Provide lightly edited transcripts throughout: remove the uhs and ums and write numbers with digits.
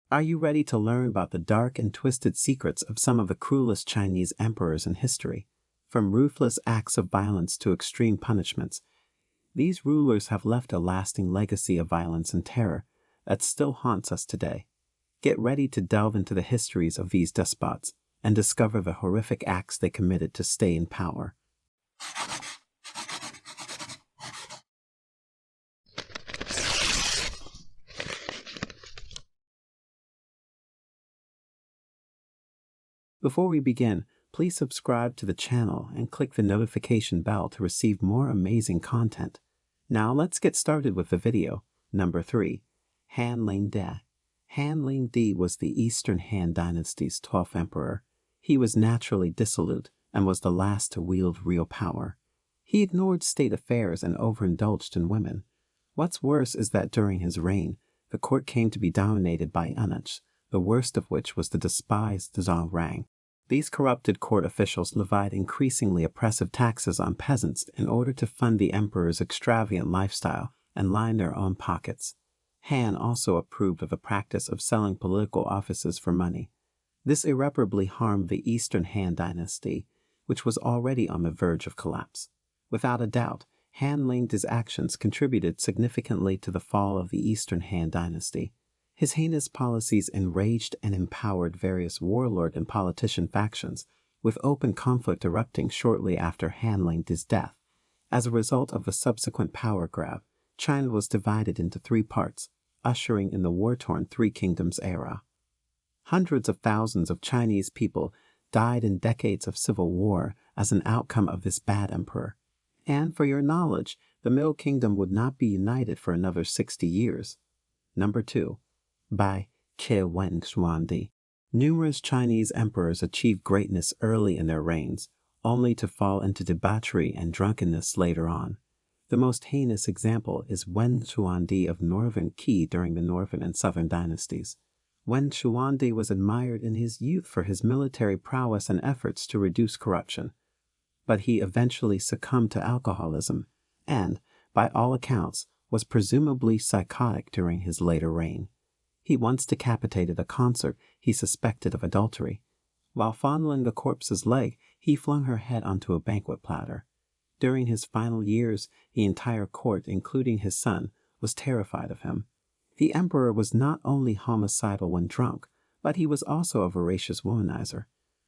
Are you ready to learn about the dark and twisted secrets of some of the cruelest Chinese emperors in history? From ruthless acts of violence to extreme punishments, these rulers have left a lasting legacy of violence and terror that still haunts us today. Get ready to delve into the histories of these despots and discover the horrific acts they committed to stay in power. Before we begin, please subscribe to the channel and click the notification bell to receive more amazing content. Now let's get started with the video. Number 3. Han Ling Di. Han Ling Di was the Eastern Han Dynasty's 12th emperor. He was naturally dissolute and was the last to wield real power. He ignored state affairs and overindulged in women. What's worse is that during his reign, the court came to be dominated by eunuchs, the worst of which was the despised Zhao Rang. These corrupted court officials levied increasingly oppressive taxes on peasants in order to fund the emperor's extravagant lifestyle and line their own pockets. Han also approved of the practice of selling political offices for money. This irreparably harmed the Eastern Han dynasty, which was already on the verge of collapse. Without a doubt, Han Ling's actions contributed significantly to the fall of the Eastern Han dynasty. His heinous policies enraged and empowered various warlord and politician factions, with open conflict erupting shortly after Han Ling's death. As a result of the subsequent power grab, China was divided into 3 parts, ushering in the war-torn Three Kingdoms era. Hundreds of thousands of Chinese people died in decades of civil war as an outcome of this bad emperor. And for your knowledge, the Middle Kingdom would not be united for another 60 years. Number 2. By Wen Xuandi. Numerous Chinese emperors achieved greatness early in their reigns, only to fall into debauchery and drunkenness later on. The most heinous example is Wen Xuandi of Northern Qi during the Northern and Southern dynasties. Wen Xuandi was admired in his youth for his military prowess and efforts to reduce corruption. But he eventually succumbed to alcoholism and, by all accounts, was presumably psychotic during his later reign. He once decapitated a consort he suspected of adultery. While fondling the corpse's leg, he flung her head onto a banquet platter. During his final years, the entire court, including his son, was terrified of him. The emperor was not only homicidal when drunk, but he was also a voracious womanizer.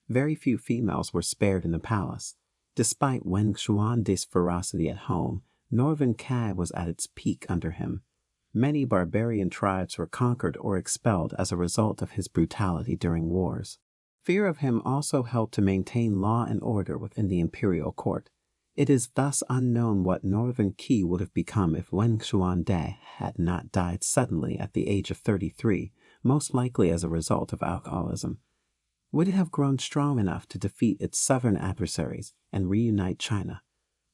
Very few females were spared in the palace. Despite Wen Xuandi's ferocity at home, Northern Qi was at its peak under him. Many barbarian tribes were conquered or expelled as a result of his brutality during wars. Fear of him also helped to maintain law and order within the imperial court. It is thus unknown what Northern Qi would have become if Wen Xuandi had not died suddenly at the age of 33, most likely as a result of alcoholism. Would it have grown strong enough to defeat its southern adversaries and reunite China?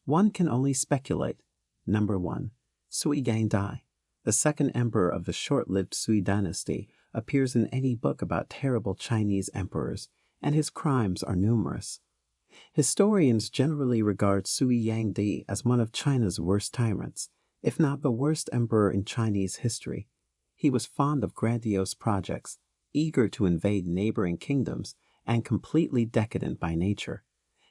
One can only speculate. Number 1. Sui Gangdai. The second emperor of the short-lived Sui dynasty appears in any book about terrible Chinese emperors, and his crimes are numerous. Historians generally regard Sui Yangdi as one of China's worst tyrants, if not the worst emperor in Chinese history. He was fond of grandiose projects, eager to invade neighboring kingdoms, and completely decadent by nature.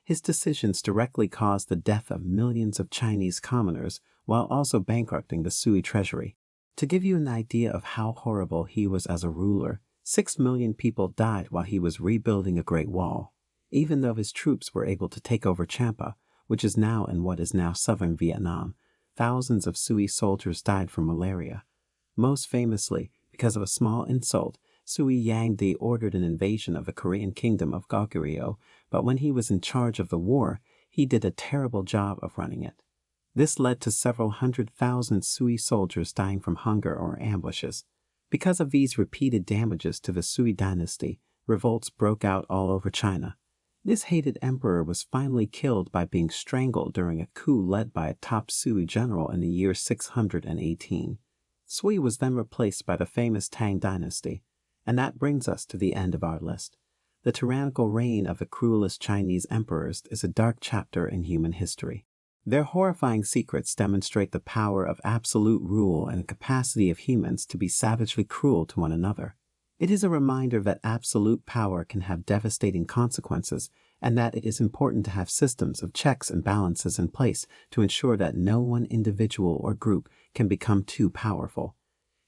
His decisions directly caused the death of millions of Chinese commoners while also bankrupting the Sui treasury. To give you an idea of how horrible he was as a ruler, 6 million people died while he was rebuilding a Great Wall. Even though his troops were able to take over Champa, which is now in what is now southern Vietnam, thousands of Sui soldiers died from malaria. Most famously, because of a small insult, Sui Yangdi ordered an invasion of the Korean kingdom of Goguryeo, but when he was in charge of the war, he did a terrible job of running it. This led to several 100,000 Sui soldiers dying from hunger or ambushes. Because of these repeated damages to the Sui dynasty, revolts broke out all over China. This hated emperor was finally killed by being strangled during a coup led by a top Sui general in the year 618. Sui was then replaced by the famous Tang dynasty, and that brings us to the end of our list. The tyrannical reign of the cruelest Chinese emperors is a dark chapter in human history. Their horrifying secrets demonstrate the power of absolute rule and the capacity of humans to be savagely cruel to one another. It is a reminder that absolute power can have devastating consequences, and that it is important to have systems of checks and balances in place to ensure that no one individual or group can become too powerful.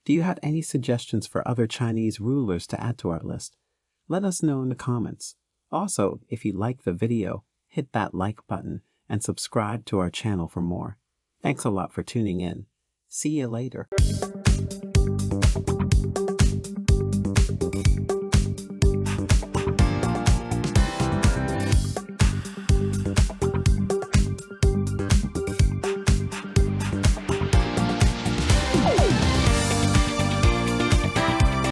Do you have any suggestions for other Chinese rulers to add to our list? Let us know in the comments. Also, if you like the video, hit that like button and subscribe to our channel for more. Thanks a lot for tuning in. See you later.